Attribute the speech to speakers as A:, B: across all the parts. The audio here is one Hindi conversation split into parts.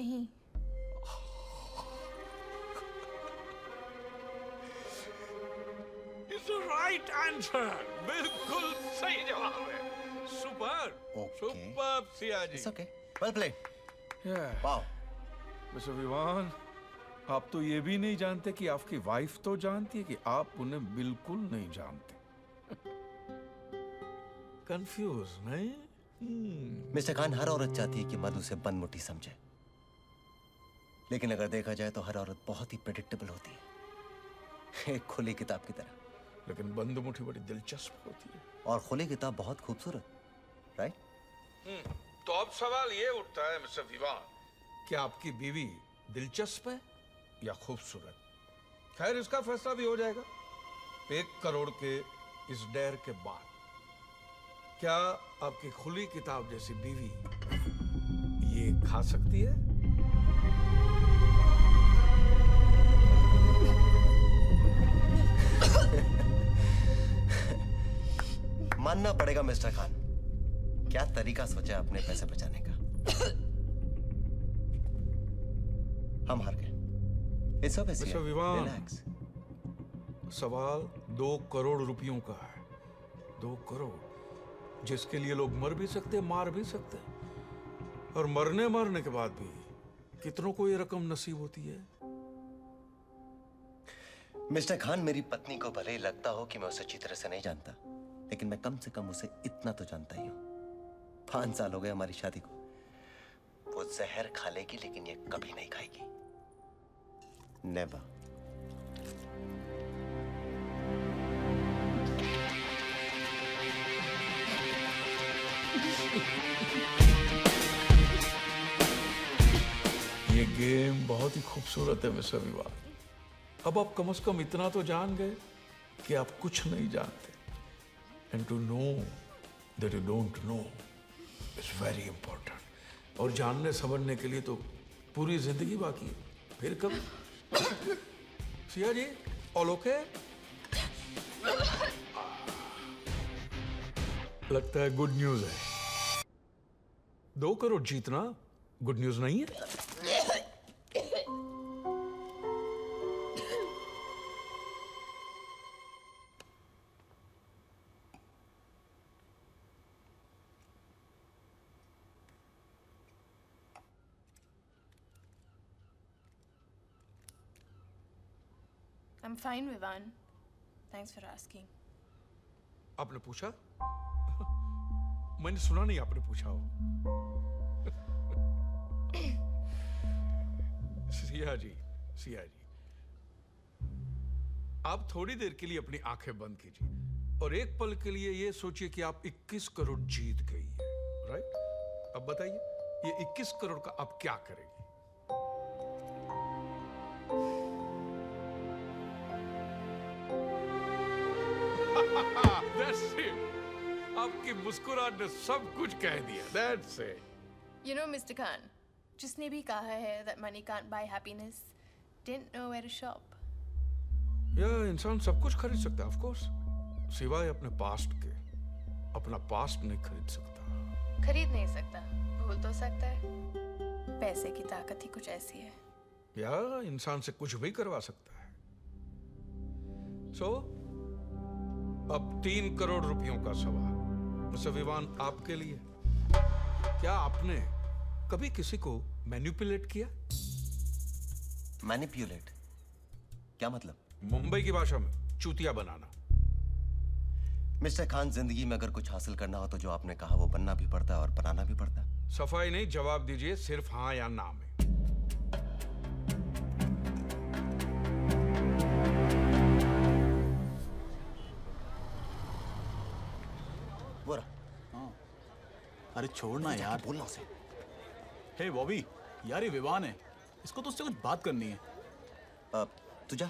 A: नहीं।
B: It's the right answer. बिल्कुल सही जवाब है। Super, super Siya ji.
C: It's okay. Well played.
B: Yeah.
C: Wow.
B: Mister Vivaan, आप तो ये भी नहीं जानते कि आपकी वाइफ तो जानती है कि आप उन्हें बिल्कुल नहीं जानते। कंफ्यूज नहीं?
C: मिस्टर खान, हर औरत चाहती है कि मर्द उसे बंदमुट्ठी समझे, लेकिन अगर देखा जाए तो हर औरत बहुत ही प्रेडिक्टेबल होती है, एक खुली किताब की तरह।
B: लेकिन बंदमुट्ठी बड़ी दिलचस्प होती है।
C: और खुली किताब बहुत खूबसूरत, राइट?
B: तो अब सवाल ये उठता है मिस्टर विवान, कि आपकी बीवी दिलचस्प है या खूबसूरत? खैर, इसका फैसला भी हो जाएगा 1 करोड़ के इस डेर के बाद। क्या आपकी खुली किताब जैसी बीवी ये खा सकती है?
C: मानना पड़ेगा मिस्टर खान, क्या तरीका सोचा अपने पैसे बचाने का। हम हार गए। It's okay
B: mister Vivaan,
C: relax.
B: सवाल 2 करोड़ रुपयों का है। 2 करोड़, जिसके लिए लोग मर भी सकते, मार भी सकते, और मरने के बाद भी कितनों को ये रकम नसीब होती है।
C: मिस्टर खान, मेरी पत्नी को भले ही लगता हो कि मैं उसे अच्छी तरह से नहीं जानता, लेकिन मैं कम से कम उसे इतना तो जानता ही हूं। 5 साल हो गए हमारी शादी को। वो जहर खा लेगी, लेकिन ये कभी नहीं खाएगी। नेवर।
B: ये गेम बहुत ही खूबसूरत है मिस्टर विवान। अब आप कम से कम इतना तो जान गए कि आप कुछ नहीं जानते। And to know that you don't know is very important. और जानने समझने के लिए तो पूरी जिंदगी बाकी है। फिर कब? Siya ji, all okay? लगता है गुड न्यूज है। 2 करोड़ जीतना गुड न्यूज नहीं है?
A: I'm fine, Vivan. Thanks for asking.
B: आपने पूछा? मैंने सुना नहीं आपने पूछा हो। सिया जी, आप थोड़ी देर के लिए अपनी आंखें बंद कीजिए और एक पल के लिए ये सोचिए कि आप 21 करोड़ जीत गई है, राइट? अब बताइए, ये 21 करोड़ का आप क्या करेंगे? That's it. आपकी मुस्कुराहट ने सब कुछ कह दिया। That's it.
A: You know, Mr. Khan, जिसने भी कहा है that money can't buy happiness, didn't know where to shop.
B: इंसान सब कुछ खरीद सकता है, of course, सिवाय अपने पास्ट के। अपना पास्ट नहीं खरीद सकता।
A: खरीद नहीं सकता, भूल तो सकता है। पैसे की ताकत ही कुछ ऐसी है।
B: या इंसान से कुछ भी करवा सकता है। So, अब 3 करोड़ रुपयों का सवाल मिस्टर विवान आपके लिए। क्या आपने कभी किसी को मैनिपुलेट किया?
C: मैनिपुलेट? क्या मतलब?
B: मुंबई की भाषा में चूतिया बनाना।
C: मिस्टर खान, जिंदगी में अगर कुछ हासिल करना हो तो जो आपने कहा वो बनना भी पड़ता है और बनाना भी पड़ता है।
B: सफाई नहीं, जवाब दीजिए सिर्फ हाँ या ना में।
D: अरे छोड़ना यार,
C: बोलना उसे।
D: हे बॉबी, यार ये विवान है, इसको तो उससे कुछ बात करनी है।
C: तुझा,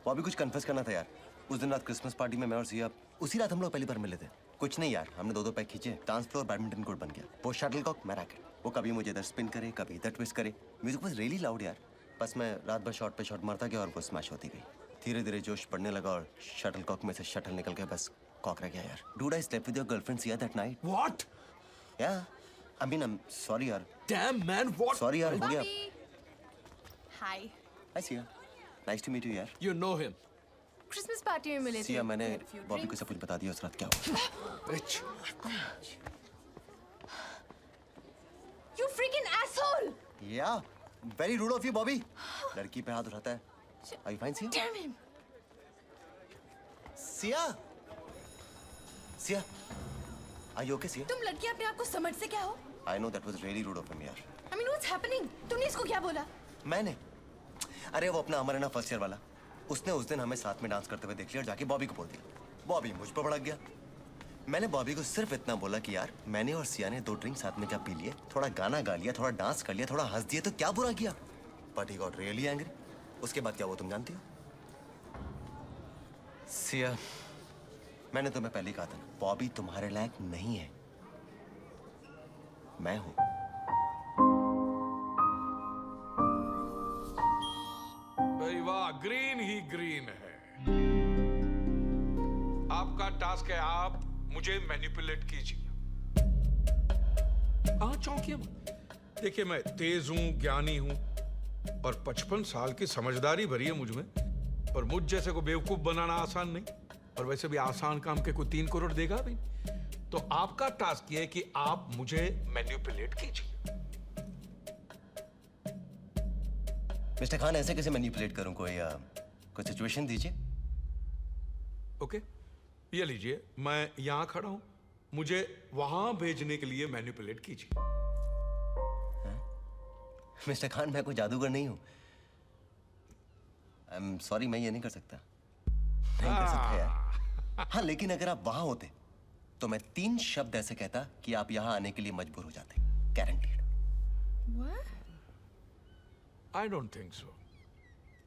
C: बॉबी कुछ कन्फेस करना था यार। उस दिन रात क्रिसमस पार्टी में मैं और सिया, उसी रात हम लोग पहली बार मिले थे। कुछ नहीं यार, हमने 2-2 पैक खींचे, डांस फ्लोर बैडमिंटन कोर्ट बन गया। वो शटलकॉक, मैं रैकेट। वो कभी मुझे इधर स्पिन करे, कभी इधर ट्विस्ट करे। म्यूजिक वाज रियली लाउड यार। बस मैं रात भर शॉट पे शॉट मारता गया और वो स्मैश होती गई। धीरे धीरे जोश बढ़ने लगा और शटलकॉक में से शटल निकल के बस कॉक रह गया यार। Dude, I slept with your girlfriend Siya that night.
B: What?
C: Yeah, I mean, I'm sorry यार.
D: Damn man, what?
C: Sorry यार, हो गया.
A: Bobby. Hi.
C: Hi Sia. Nice to meet you यार.
D: You know him.
A: Christmas party में मिले थे.
C: सिया, मैंने
A: We had a few
C: Bobby को
A: drinks.
C: सब कुछ बता दिया उस रात क्या हुआ.
D: Bitch.
A: You freaking asshole!
C: Yeah, very rude of you, Bobby. लड़की पे हाथ उठाता है. Are you fine, Sia?
A: Damn him!
C: Sia. Sia. Are you okay, Sia?
A: तुम लड़की अपने आप को समझते क्या हो?
C: I know that was really rude of him यार.
A: I mean, what's happening? तुमने इसको क्या बोला?
C: मैंने. अरे वो अपना अमर है ना फर्स्ट ईयर वाला. उसने उस दिन हमें साथ में डांस करते हुए देख लिया और जाके बॉबी को बोल दिया. बॉबी मुझ पर भड़क गया. मैंने बॉबी को सिर्फ इतना बोला कि यार मैंने और सिया ने 2 ड्रिंक साथ में क्या पी लिए, थोड़ा गाना गा लिया, थोड़ा डांस कर लिया, थोड़ा हंस दिया तो क्या बुरा किया. But he got really angry. उसके बाद क्या वो तुम जानती हो? सिया, मैंने तुम्हें पहले कहा था ना, बॉबी तुम्हारे लायक नहीं है. मैं हूं.
B: भाई वाह, ग्रीन ही ग्रीन है. आपका टास्क है, आप मुझे मैनिपुलेट कीजिए. हाँ, चौंकिए मत. देखिए, मैं तेज हूं, ज्ञानी हूं और 55 साल की समझदारी भरी है मुझ में. पर मुझ जैसे को बेवकूफ बनाना आसान नहीं. और वैसे भी आसान काम के कोई 3 करोड़ देगा भी. तो आपका टास्क ये है कि आप मुझे मैनिपुलेट कीजिए.
C: मिस्टर खान, ऐसे कैसे मैनिपुलेट करूं? कोई सिचुएशन दीजिए.
B: ओके, ये लीजिए, मैं यहां खड़ा हूं, मुझे वहां भेजने के लिए मैनिपुलेट कीजिए.
C: मिस्टर खान, मैं कोई जादूगर नहीं हूं. आई एम सॉरी, मैं ये नहीं कर सकता. नहीं कर सकता यार. हाँ, लेकिन अगर आप वहां होते तो मैं 3 शब्द ऐसे कहता कि आप यहां आने के लिए मजबूर हो जाते. Guaranteed.
A: What?
B: I don't think so.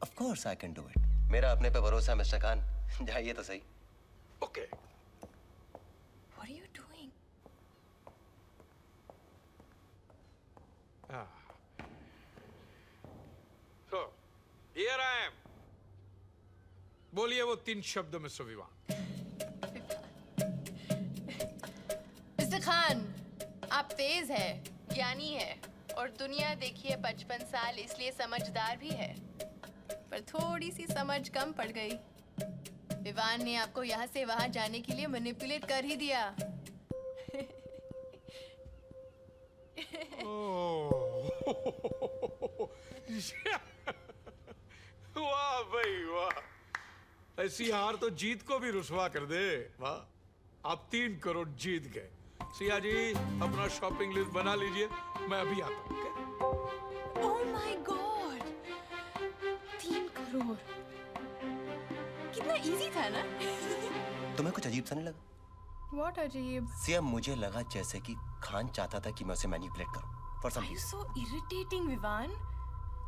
C: Of course I can do it. मेरा अपने पे भरोसा है मिस्टर खान. जाइए तो सही.
B: Okay.
A: What are you doing?
B: So, here I am. बोलिए वो 3 शब्द में विवान.
A: मिस्टर खान, आप तेज है, ज्ञानी है और दुनिया देखिए 55 साल, इसलिए समझदार भी है. पर थोड़ी सी समझ कम पड़ गई. विवान ने आपको यहाँ से वहाँ जाने के लिए मैनिपुलेट कर ही दिया.
B: वाह भाई वाह, ऐसी हार तो जीत को भी रुसवा कर दे. वाह, आप 3 करोड़ जीत गए. सिया जी, अपना शॉपिंग लिस्ट बना लीजिए, मैं अभी आता हूँ.
A: Oh my God! 3 करोड़. कितना इजी था ना?
C: तुम्हें कुछ अजीब सा नहीं लगा?
A: What अजीब?
C: सिया, मुझे लगा जैसे कि खान चाहता था कि मैं उसे मैनिपुलेट करूं. For some
A: Are you
C: reason.
A: so irritating, Vivaan?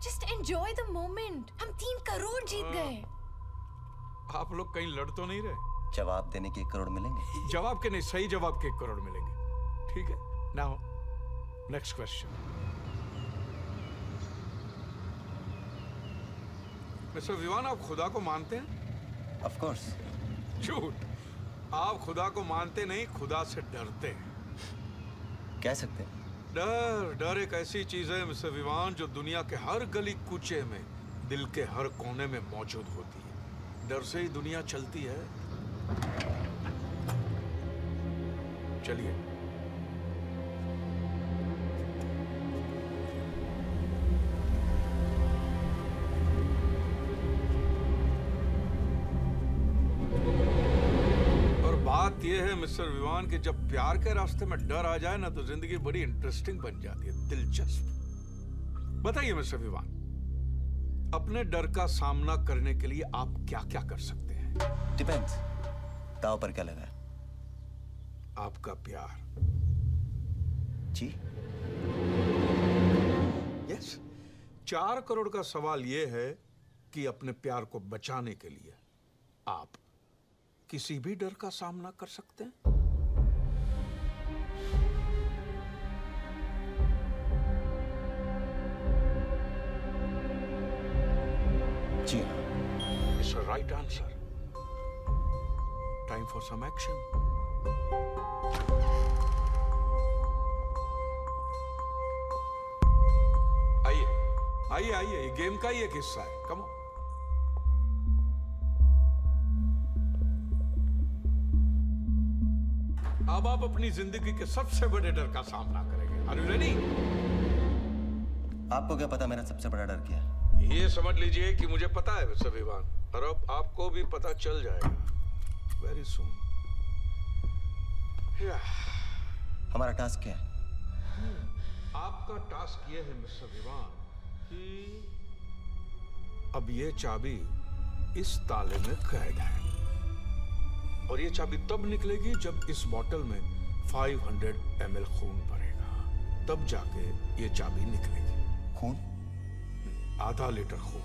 A: Just enjoy the moment. हम 3 करोड़ जीत गए.
B: आप लोग कहीं लड़ तो नहीं रहे?
C: जवाब देने के 1 करोड़ मिलेंगे.
B: जवाब के नहीं, सही जवाब के 1 करोड़ मिलेंगे. ठीक है, now next question. Mister Vivaan, आप खुदा को मानते हैं?
C: Of course.
B: झूठ. आप खुदा को मानते नहीं, खुदा से डरते हैं.
C: कह सकते हैं.
B: डर एक ऐसी चीज है मिस्टर विवान जो दुनिया के हर गली कूचे में, दिल के हर कोने में मौजूद होती है. डर से ही दुनिया चलती है. चलिए. बात यह है मिस्टर विवान कि जब प्यार के रास्ते में डर आ जाए ना तो जिंदगी बड़ी इंटरेस्टिंग बन जाती है, दिलचस्प. बताइए मिस्टर विवान, अपने डर का सामना करने के लिए आप क्या क्या कर सकते हैं?
C: डिपेंड्स. दाव पर क्या लगा है?
B: आपका प्यार.
C: जी.
B: यस. 4 करोड़ का सवाल यह है कि अपने प्यार को बचाने के लिए आप किसी भी डर का सामना कर सकते हैं.
C: जी हाँ.
B: It's a right answer. Time for some action. आइए आइए, ये गेम का ही एक हिस्सा है। Come on. अब आप अपनी जिंदगी के सबसे बड़े डर का सामना करेंगे। Are you ready?
C: आपको क्या पता मेरा सबसे बड़ा डर क्या है?
B: ये समझ लीजिए कि मुझे पता है मिस्टर विवान, और अब आपको भी पता चल जाएगा वेरी सून।
C: हमारा टास्क क्या है?
B: आपका टास्क ये है मिस्टर विवान कि अब ये चाबी इस ताले में कैद है, और ये चाबी तब निकलेगी जब इस बॉटल में 500 ml खून भरेगा, तब जाके ये चाबी निकलेगी।
C: खून?
B: आधा लीटर खून।